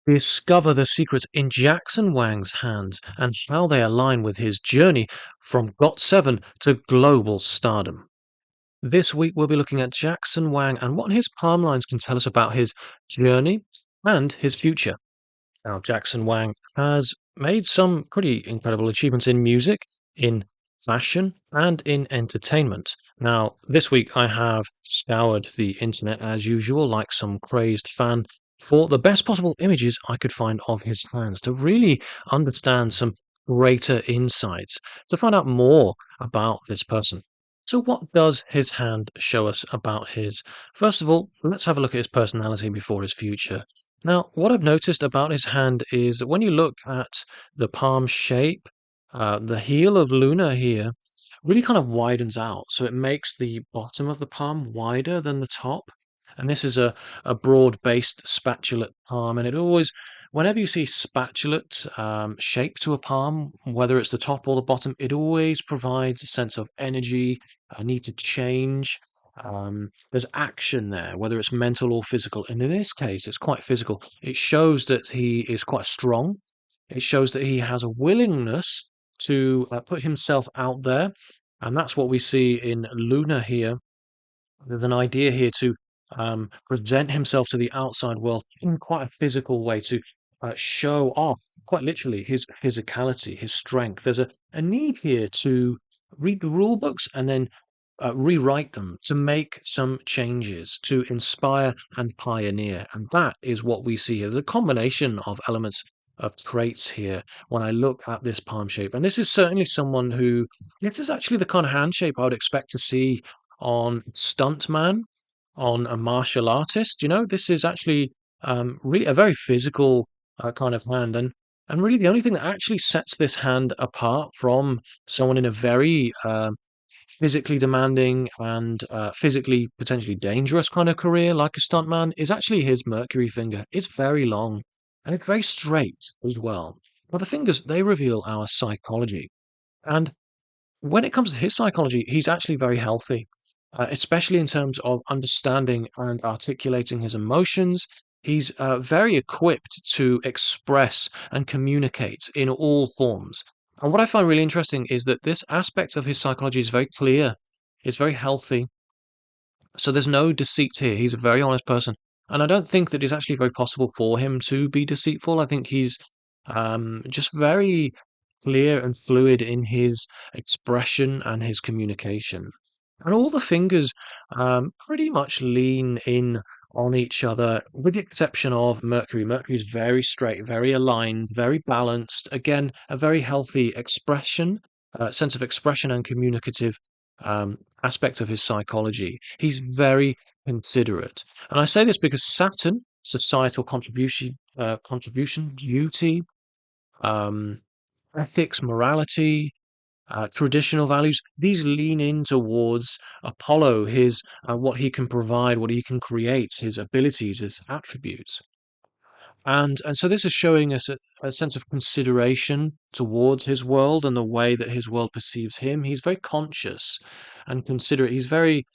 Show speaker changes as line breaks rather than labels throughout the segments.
Discover the secrets in Jackson Wang's hands and how they align with his journey from GOT7 to global stardom. This week, we'll be looking at Jackson Wang and what his palm lines can tell us about his journey and his future. Now, Jackson Wang has made some pretty incredible achievements in music, in fashion, and in entertainment. Now, this week I have scoured the internet as usual, like some crazed fan, for the best possible images I could find of his hands to really understand some greater insights, to find out more about this person. So, what does his hand show us about his? First of all, let's have a look at his personality before his future. Now, what I've noticed about his hand is that when you look at the palm shape, the heel of Luna here really kind of widens out. So it makes the bottom of the palm wider than the top. And this is a broad-based spatulate palm. And it always, whenever you see spatulate shape to a palm, whether it's the top or the bottom, it always provides a sense of energy, a need to change. There's action there, whether it's mental or physical. And in this case, it's quite physical. It shows that he is quite strong. It shows that he has a willingness to put himself out there. And that's what we see in Luna here. There's an idea here to present himself to the outside world in quite a physical way, to show off, quite literally, his physicality, his strength. There's a need here to read the rule books and then rewrite them, to make some changes, to inspire and pioneer. And that is what we see here. There's a combination of elements of traits here when I look at this palm shape. And this is certainly someone who, this is actually the kind of hand shape I would expect to see on stuntman, on a martial artist. This is actually really a very physical kind of hand. And really the only thing that actually sets this hand apart from someone in a very physically demanding and physically potentially dangerous kind of career like a stuntman is actually his Mercury finger. It's very long and it's very straight as well. But the fingers, they reveal our psychology. And when it comes to his psychology, he's actually very healthy, especially in terms of understanding and articulating his emotions. He's very equipped to express and communicate in all forms. And what I find really interesting is that this aspect of his psychology is very clear, it's very healthy. So there's no deceit here. He's a very honest person. And I don't think that it's actually very possible for him to be deceitful. I think he's just very clear and fluid in his expression and his communication. And all the fingers pretty much lean in on each other, with the exception of Mercury. Mercury is very straight, very aligned, very balanced. Again, a very healthy expression, sense of expression and communicative aspect of his psychology. He's very considerate. And I say this because Saturn, societal contribution, duty, um, ethics, morality, traditional values, these lean in towards Apollo, his what he can provide, what he can create, his abilities, his attributes. And so this is showing us a sense of consideration towards his world and the way that his world perceives him. He's very conscious and considerate. He's very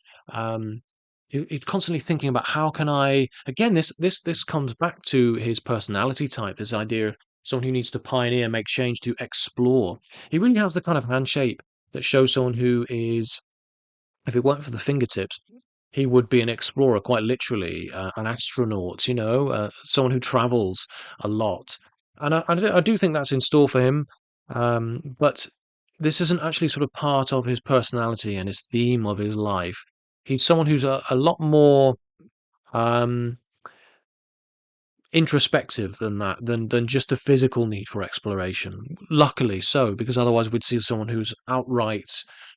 he's constantly thinking about how can I, again, this comes back to his personality type, this idea of someone who needs to pioneer, make change, to explore. He really has the kind of hand shape that shows someone who is, if it weren't for the fingertips, he would be an explorer, quite literally, an astronaut, someone who travels a lot. And I do think that's in store for him. But this isn't actually sort of part of his personality and his theme of his life. He's someone who's a lot more um, introspective than that, than just a physical need for exploration. Luckily so, because otherwise we'd see someone who's outright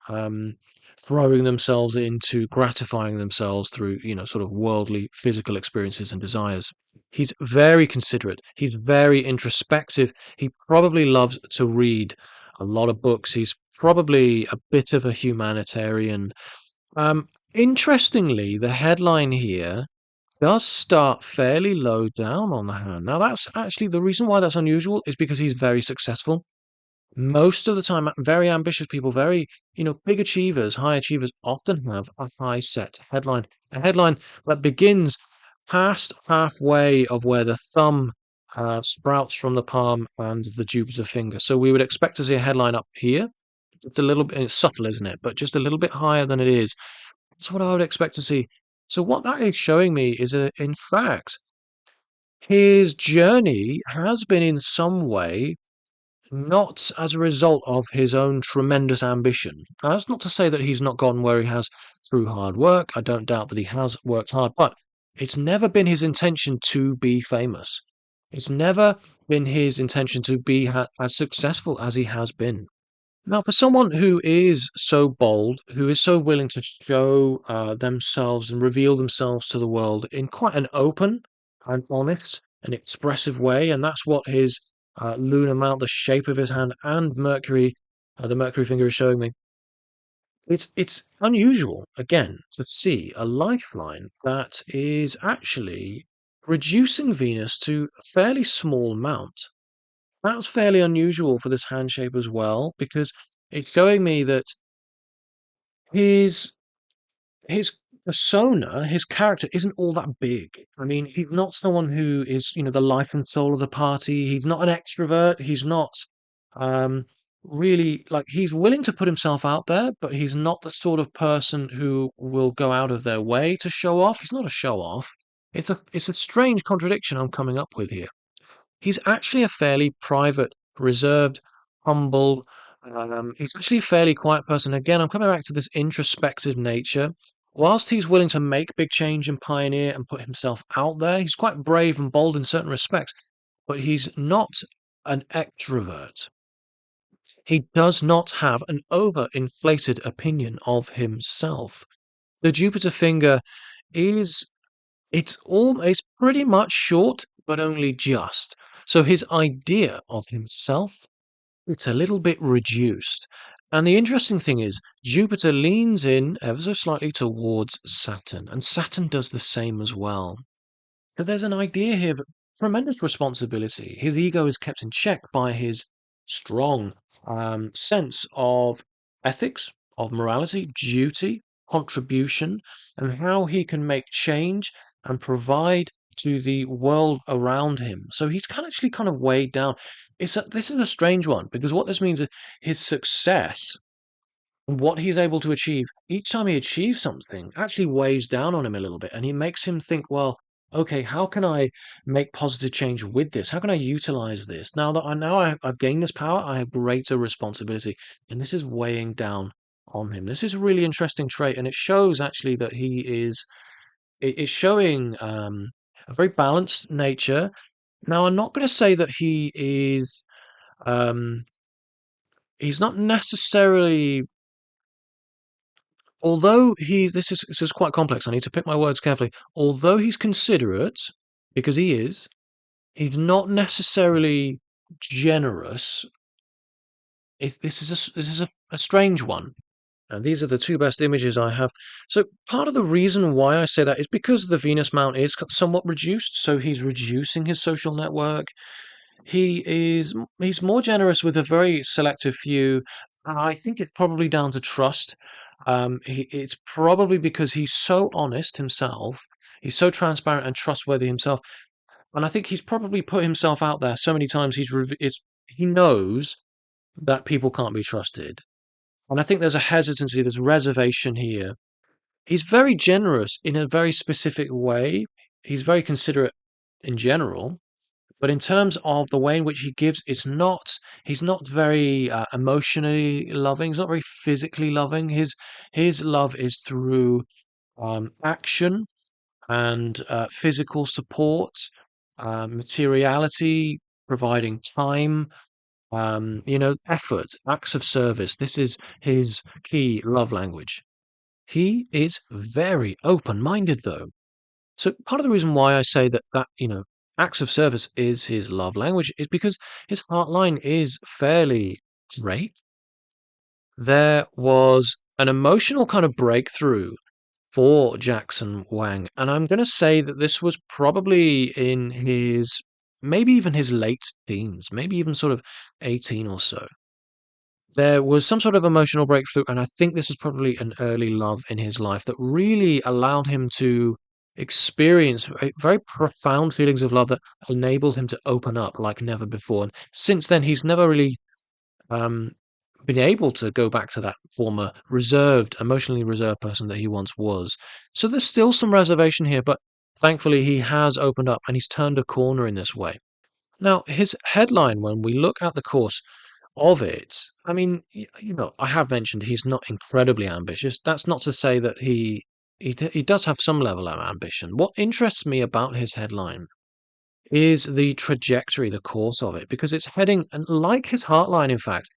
um, throwing themselves into gratifying themselves through, sort of worldly physical experiences and desires. He's very considerate. He's very introspective. He probably loves to read a lot of books. He's probably a bit of a humanitarian. Interestingly, the headline here does start fairly low down on the hand. Now, that's actually the reason why that's unusual is because he's very successful. Most of the time, very ambitious people, very, big achievers, high achievers often have a high set headline, a headline that begins past halfway of where the thumb sprouts from the palm and the Jupiter finger. So we would expect to see a headline up here, just a little bit, it's subtle, isn't it? But just a little bit higher than it is. That's what I would expect to see. So what that is showing me is that, in fact, his journey has been in some way not as a result of his own tremendous ambition. Now, that's not to say that he's not gone where he has through hard work. I don't doubt that he has worked hard, but it's never been his intention to be famous. It's never been his intention to be as successful as he has been. Now, for someone who is so bold, who is so willing to show themselves and reveal themselves to the world in quite an open and honest and expressive way, and that's what his lunar mount, the shape of his hand, and Mercury, the Mercury finger is showing me. It's unusual, again, to see a lifeline that is actually reducing Venus to a fairly small mount. That's fairly unusual for this hand shape as well, because it's showing me that his his persona, his character isn't all that big. I mean, he's not someone who is, the life and soul of the party. He's not an extrovert. He's not um really, like, he's willing to put himself out there, but he's not the sort of person who will go out of their way to show off. He's not a show off. It's a strange contradiction I'm coming up with here. He's actually a fairly private, reserved, humble, he's actually a fairly quiet person. Again, I'm coming back to this introspective nature. Whilst he's willing to make big change and pioneer and put himself out there, he's quite brave and bold in certain respects, but he's not an extrovert. He does not have an overinflated opinion of himself. The Jupiter finger is it's pretty much short, but only just. So his idea of himself, it's a little bit reduced. And the interesting thing is, Jupiter leans in ever so slightly towards Saturn, and Saturn does the same as well. But there's an idea here of tremendous responsibility. His ego is kept in check by his strong sense of ethics, of morality, duty, contribution, and how he can make change and provide to the world around him. So he's actually kind of weighed down. This is a strange one, because what this means is his success, what he's able to achieve, each time he achieves something, actually weighs down on him a little bit, and he makes him think, well, okay, how can I make positive change with this? How can I utilize this? I've gained this power, I have greater responsibility, and this is weighing down on him. This is a really interesting trait, and it shows actually that he is it is showing a very balanced nature. Now, I'm not going to say that um, he's not necessarily. Although this is quite complex, I need to pick my words carefully. Although he's considerate, because he is, he's not necessarily generous. This is a strange one, and these are the two best images I have. So part of the reason why I say that is because the Venus mount is somewhat reduced, so he's reducing his social network. He's more generous with a very selective few. I think it's probably down to trust. It's probably because he's so honest himself. He's so transparent and trustworthy himself, and I think he's probably put himself out there so many times. He knows that people can't be trusted, and I think there's a hesitancy, there's reservation here. He's very generous in a very specific way. He's very considerate in general, but in terms of the way in which he gives, he's not very emotionally loving. He's not very physically loving. His love is through action and physical support, materiality, providing time, effort, acts of service. This is his key love language. He is very open-minded, though. So part of the reason why I say that acts of service is his love language is because his heart line is fairly great. There was an emotional kind of breakthrough for Jackson Wang, and I'm going to say that this was probably in maybe even his late teens, maybe even sort of 18 or so. There was some sort of emotional breakthrough, and I think this is probably an early love in his life that really allowed him to experience very profound feelings of love that enabled him to open up like never before. And since then, he's never really um, been able to go back to that former reserved, emotionally reserved person that he once was. So there's still some reservation here, but thankfully he has opened up and he's turned a corner in this way. Now, his headline, when we look at the course of it, I mean, I have mentioned he's not incredibly ambitious. That's not to say that he does have some level of ambition. What interests me about his headline is the trajectory, the course of it, because it's heading, and like his heartline, in fact,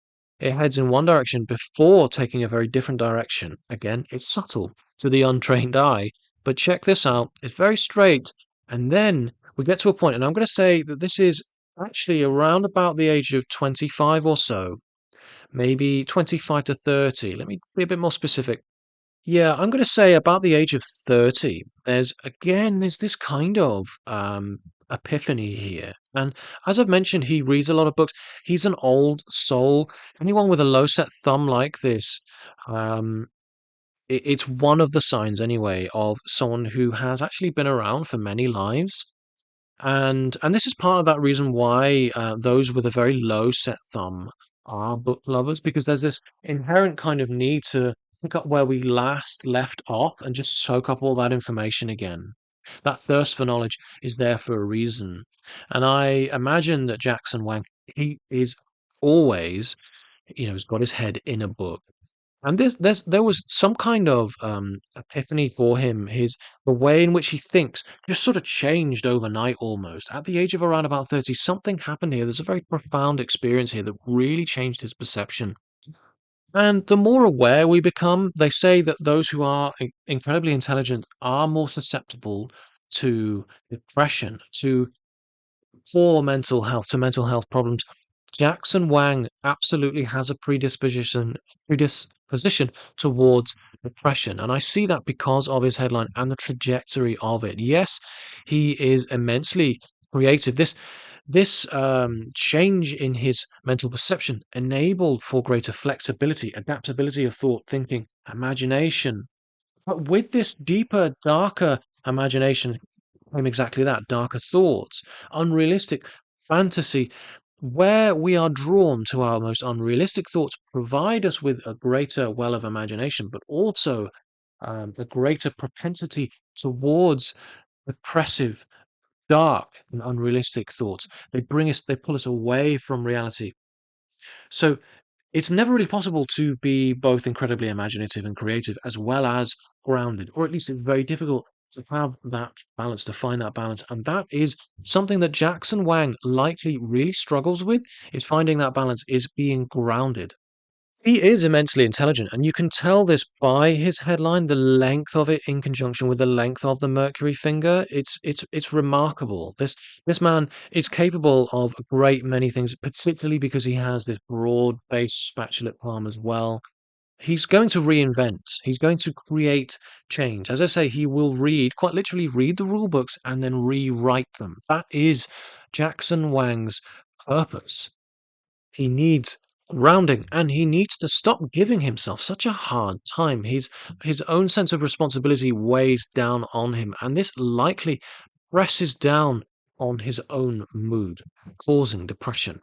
it heads in one direction before taking a very different direction. Again, it's subtle to the untrained eye, but check this out. It's very straight, and then we get to a point, and I'm going to say that this is actually around about the age of 25 or so, maybe 25 to 30. Let me be a bit more specific. Yeah, I'm gonna say about the age of 30, there's this kind of epiphany here. And as I've mentioned, he reads a lot of books. He's an old soul. Anyone with a low set thumb like this, um, it's one of the signs anyway of someone who has actually been around for many lives. And this is part of that reason why those with a very low set thumb are book lovers, because there's this inherent kind of need to pick up where we last left off and just soak up all that information again. That thirst for knowledge is there for a reason. And I imagine that Jackson Wang, he is always, has got his head in a book. And there was some kind of epiphany for him. The way in which he thinks just sort of changed overnight almost. At the age of around about 30, something happened here. There's a very profound experience here that really changed his perception. And the more aware we become, they say that those who are incredibly intelligent are more susceptible to depression, to poor mental health problems. Jackson Wang absolutely has a predisposition towards depression, and I see that because of his headline and the trajectory of it. Yes, he is immensely creative. This change in his mental perception enabled for greater flexibility, adaptability of thought, thinking, imagination. But with this deeper, darker imagination came exactly that, darker thoughts, unrealistic fantasy, where we are drawn to our most unrealistic thoughts, provide us with a greater well of imagination, but also a greater propensity towards depressive, dark, and unrealistic thoughts. They pull us away from reality. So it's never really possible to be both incredibly imaginative and creative as well as grounded, or at least it's very difficult to have that balance, to find that balance. And that is something that Jackson Wang likely really struggles with, is finding that balance, is being grounded. He is immensely intelligent, and you can tell this by his headline, the length of it in conjunction with the length of the Mercury finger. It's remarkable. This man is capable of a great many things, particularly because he has this broad-based spatulate palm as well. He's going to reinvent. He's going to create change. As I say, he will quite literally read the rule books and then rewrite them. That is Jackson Wang's purpose. He needs grounding, and he needs to stop giving himself such a hard time. His own sense of responsibility weighs down on him, and this likely presses down on his own mood, causing depression.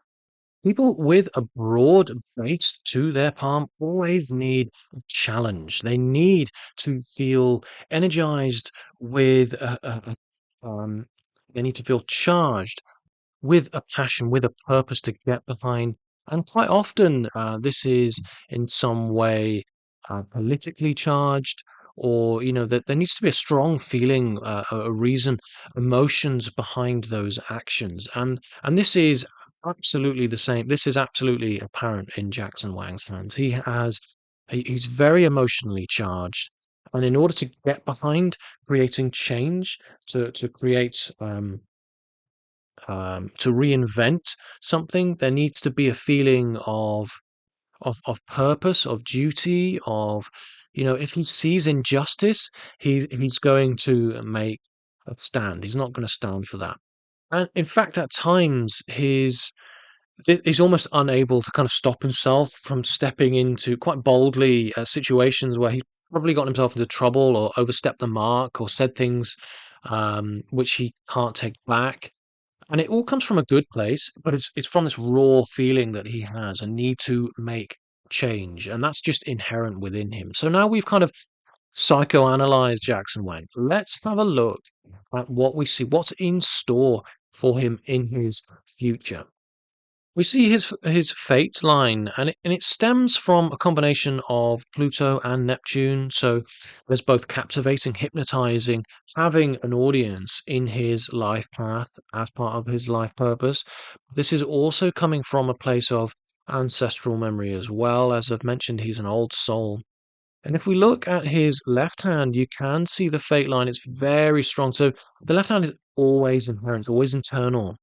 People with a broad base to their palm always need a challenge. They need to feel energized with they need to feel charged with a passion, with a purpose to get behind. And quite often, this is in some way politically charged, or that there needs to be a strong feeling, a reason, emotions behind those actions. And this is absolutely the same. This is absolutely apparent in Jackson Wang's hands. He's very emotionally charged. And in order to get behind creating change, to create to reinvent something, there needs to be a feeling of purpose, of duty, if he sees injustice, he's going to make a stand. He's not going to stand for that. And in fact, at times, he's almost unable to kind of stop himself from stepping into quite boldly situations where he's probably got himself into trouble or overstepped the mark or said things which he can't take back. And it all comes from a good place, but it's from this raw feeling that he has a need to make change, and that's just inherent within him. So now we've kind of psychoanalyzed Jackson Wang. Let's have a look at what we see, what's in store for him in his future. We see his fate line, and it stems from a combination of Pluto and Neptune. So there's both captivating, hypnotizing, having an audience in his life path as part of his life purpose. This is also coming from a place of ancestral memory as well. As I've mentioned, he's an old soul. And if we look at his left hand, you can see the fate line. It's very strong. So the left hand is always inherent, it's always internal.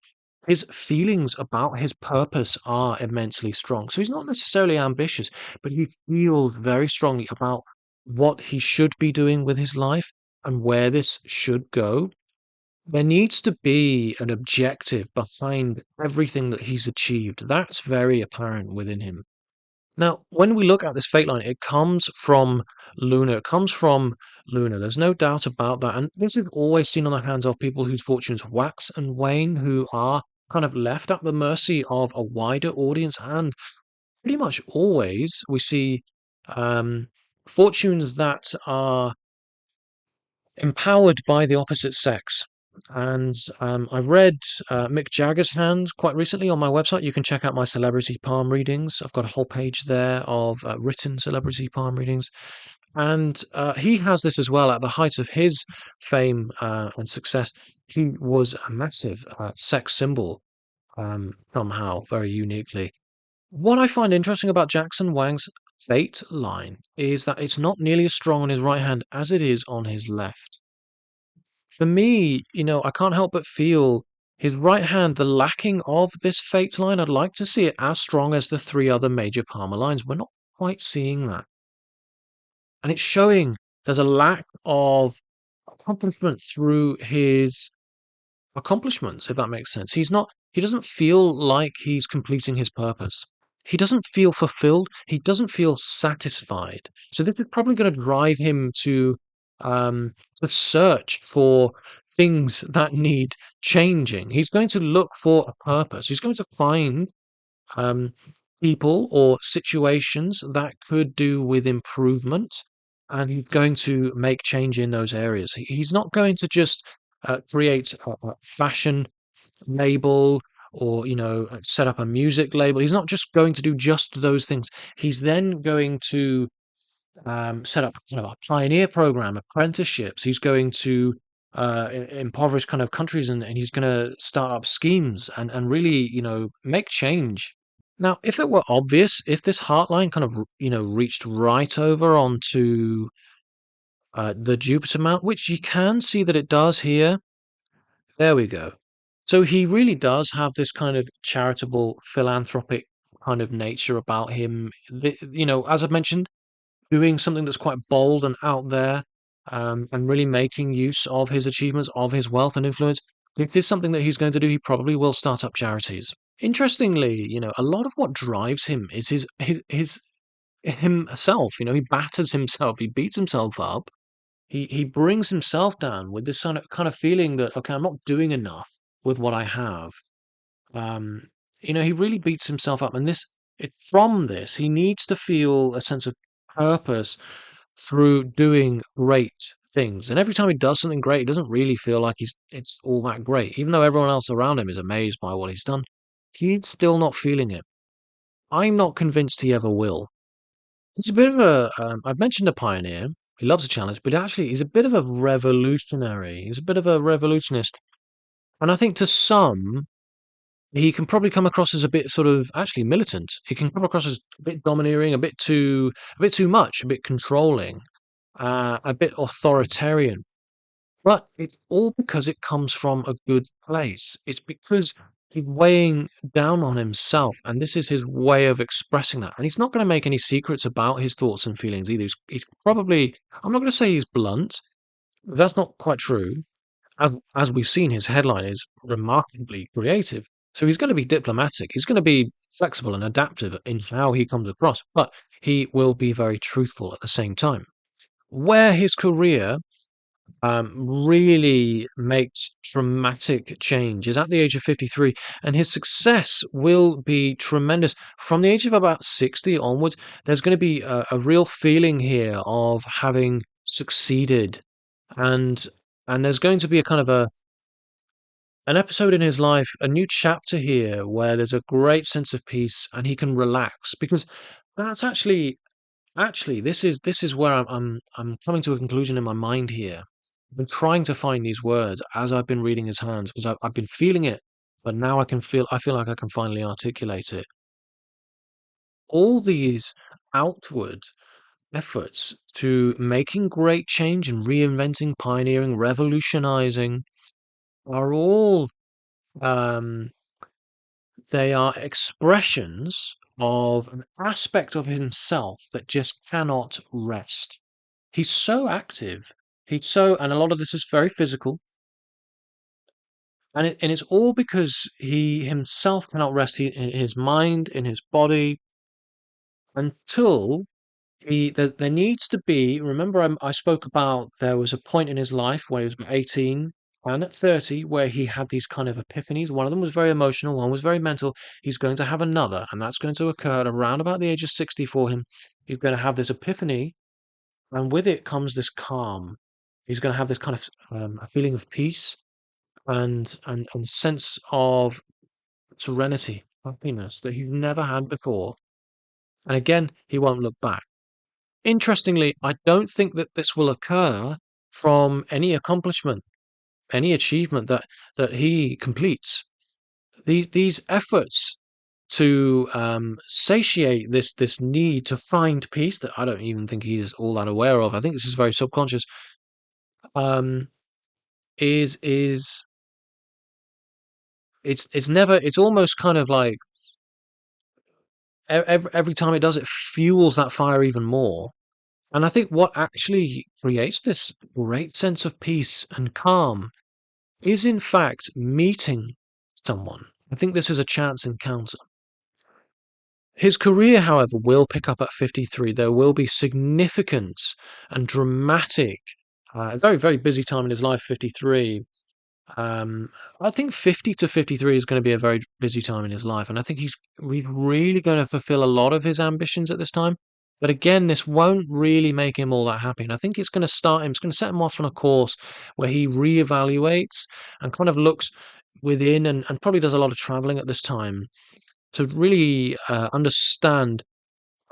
His feelings about his purpose are immensely strong. So he's not necessarily ambitious, but he feels very strongly about what he should be doing with his life and where this should go. There needs to be an objective behind everything that he's achieved. That's very apparent within him. Now, when we look at this fate line, it comes from Luna. It comes from Luna. There's no doubt about that. And this is always seen on the hands of people whose fortunes wax and wane, who are kind of left at the mercy of a wider audience. And pretty much always we see um, fortunes that are empowered by the opposite sex. And I read Mick Jagger's hand quite recently on my website. You can check out my celebrity palm readings. I've got a whole page there of written celebrity palm readings. And he has this as well. At the height of his fame and success, he was a massive sex symbol somehow, very uniquely. What I find interesting about Jackson Wang's fate line is that it's not nearly as strong on his right hand as it is on his left. For me, I can't help but feel his right hand, the lacking of this fate line. I'd like to see it as strong as the three other major Palmer lines. We're not quite seeing that. And it's showing there's a lack of accomplishment through his accomplishments, if that makes sense. He doesn't feel like he's completing his purpose. He doesn't feel fulfilled. He doesn't feel satisfied. So this is probably going to drive him to the search for things that need changing. He's going to look for a purpose. He's going to find um, people or situations that could do with improvement, and he's going to make change in those areas. He's not going to just create a fashion label or set up a music label. He's not just going to do just those things. He's then going to set up kind of a pioneer program, apprenticeships. He's going to impoverish kind of countries, and he's going to start up schemes and really make change. Now, if it were obvious, if this heartline kind of reached right over onto the Jupiter mount, which you can see that it does here. There we go. So he really does have this kind of charitable, philanthropic kind of nature about him. As I've mentioned, doing something that's quite bold and out there, and really making use of his achievements, of his wealth and influence. If there's something that he's going to do, he probably will start up charities. Interestingly, a lot of what drives him is his himself. He batters himself, he beats himself up, he brings himself down with this kind of feeling that, okay, I'm not doing enough with what I have. Um, he really beats himself up, and from this, he needs to feel a sense of purpose through doing great things. And every time he does something great, he doesn't really feel like it's all that great. Even though everyone else around him is amazed by what he's done, he's still not feeling it. I'm not convinced he ever will. He's a bit of I've mentioned a pioneer. He loves a challenge, but actually he's a bit of a revolutionary. He's a bit of a revolutionist. And I think to some, he can probably come across as a bit sort of actually militant. He can come across as a bit domineering, a bit too much, a bit controlling, a bit authoritarian. But it's all because it comes from a good place. It's because he's weighing down on himself, and this is his way of expressing that. And he's not going to make any secrets about his thoughts and feelings either. He's probably, I'm not going to say he's blunt. That's not quite true. As we've seen, his headline is remarkably creative. So he's going to be diplomatic. He's going to be flexible and adaptive in how he comes across, but he will be very truthful at the same time. Where his career really makes dramatic change, is at the age of 53, and his success will be tremendous. From the age of about 60 onwards, there's going to be a real feeling here of having succeeded, and there's going to be a kind of an episode in his life, a new chapter here where there's a great sense of peace and he can relax because that's actually, this is where I'm coming to a conclusion in my mind here. I've been trying to find these words as I've been reading his hands because I've been feeling it, but now I feel like I can finally articulate it. All these outward efforts to making great change and reinventing, pioneering, revolutionizing are all um, they are expressions of an aspect of himself that just cannot rest. He's so active. And a lot of this is very physical, and it's all because he himself cannot rest in his mind, in his body, until there needs to be. Remember, I spoke about there was a point in his life where he was about 18 and at 30 where he had these kind of epiphanies. One of them was very emotional, one was very mental. He's going to have another, and that's going to occur at around about the age of 60 for him. He's going to have this epiphany, and with it comes this calm. He's going to have this kind of a feeling of peace and sense of serenity, happiness that he's never had before. And again, he won't look back. Interestingly, I don't think that this will occur from any accomplishment, any achievement that he completes. These efforts to satiate this need to find peace that I don't even think he's all that aware of. I think this is very subconscious. Um, is it's never. It's almost kind of like every time it does, it fuels that fire even more. And I think what actually creates this great sense of peace and calm is, in fact, meeting someone. I think this is a chance encounter. His career, however, will pick up at 53. There will be significant and dramatic, very, very busy time in his life, 53. Um, I think 50 to 53 is going to be a very busy time in his life, and I think he's really going to fulfill a lot of his ambitions at this time. But again, this won't really make him all that happy, and I think it's going to start him. It's going to set him off on a course where he reevaluates and kind of looks within, and probably does a lot of traveling at this time to really understand,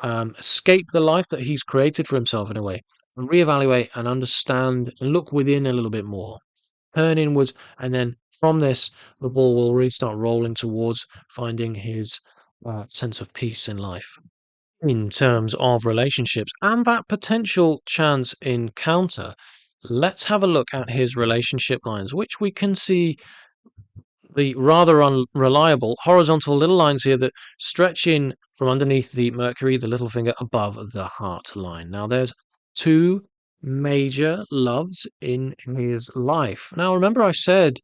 escape the life that he's created for himself in a way, and reevaluate and understand and look within a little bit more, turn inwards, and then from this, the ball will really start rolling towards finding his sense of peace in life. In terms of relationships and that potential chance encounter, let's have a look at his relationship lines, which we can see the rather unreliable horizontal little lines here that stretch in from underneath the Mercury, the little finger above the heart line. Now, there's two major loves in his life. Now, remember, I said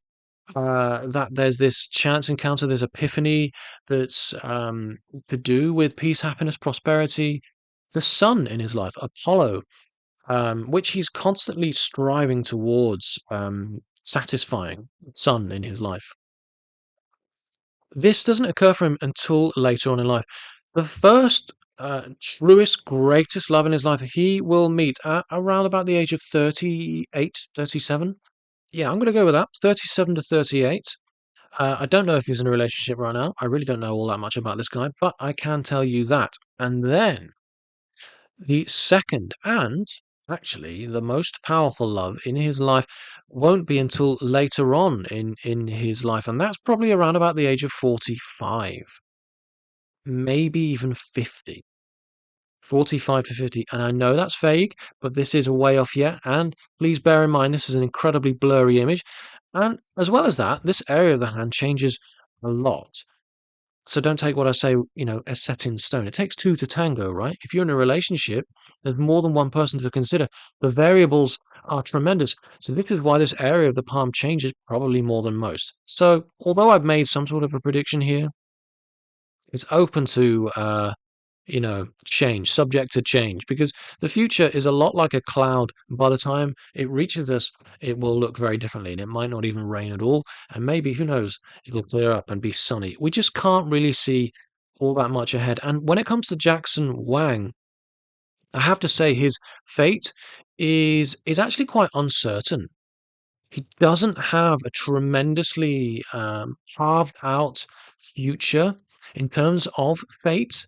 that there's this chance encounter, there's epiphany that's to do with peace, happiness, prosperity. The sun in his life, Apollo, which he's constantly striving towards satisfying, sun in his life. This doesn't occur for him until later on in life. The first, truest, greatest love in his life, he will meet at around about the age of 38, 37. Yeah, I'm gonna go with that, 37 to 38. I don't know if he's in a relationship right now. I really don't know all that much about this guy, but I can tell you that. And then the second and actually the most powerful love in his life won't be until later on in his life, and that's probably around about the age of 45, maybe even 50. 45 to 50. And I know that's vague, but this is a way off yet. And please bear in mind, this is an incredibly blurry image. And as well as that, this area of the hand changes a lot. So don't take what I say, as set in stone. It takes two to tango, right? If you're in a relationship, there's more than one person to consider. The variables are tremendous. So this is why this area of the palm changes probably more than most. So although I've made some sort of a prediction here, it's open to change, subject to change, because the future is a lot like a cloud. By the time it reaches us, it will look very differently, and it might not even rain at all. And maybe, who knows, it'll clear up and be sunny. We just can't really see all that much ahead. And when it comes to Jackson Wang, I have to say his fate is actually quite uncertain. He doesn't have a tremendously carved out future in terms of fate.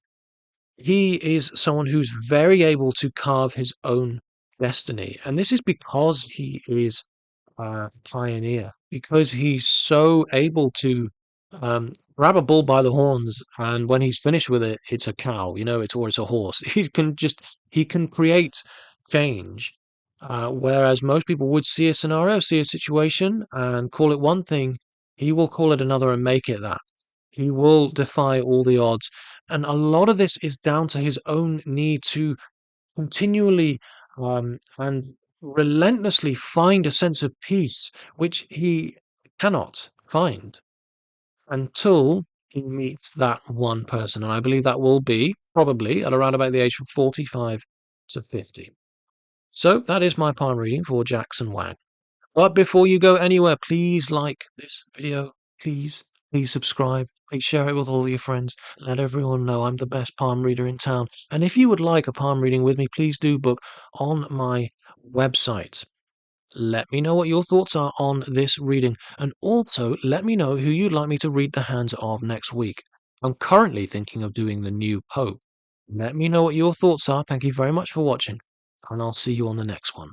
He is someone who's very able to carve his own destiny, and this is because he is a pioneer, because he's so able to grab a bull by the horns, and when he's finished with it, it's a cow, it's a horse. He can create change, whereas most people would see a scenario, see a situation, and call it one thing. He will call it another and make it that. He will defy all the odds. And a lot of this is down to his own need to continually and relentlessly find a sense of peace, which he cannot find until he meets that one person. And I believe that will be probably at around about the age of 45 to 50. So that is my palm reading for Jackson Wang. But before you go anywhere, please like this video. Please, please subscribe. Please share it with all your friends. Let everyone know I'm the best palm reader in town. And if you would like a palm reading with me, please do book on my website. Let me know what your thoughts are on this reading. And also let me know who you'd like me to read the hands of next week. I'm currently thinking of doing the new Pope. Let me know what your thoughts are. Thank you very much for watching. And I'll see you on the next one.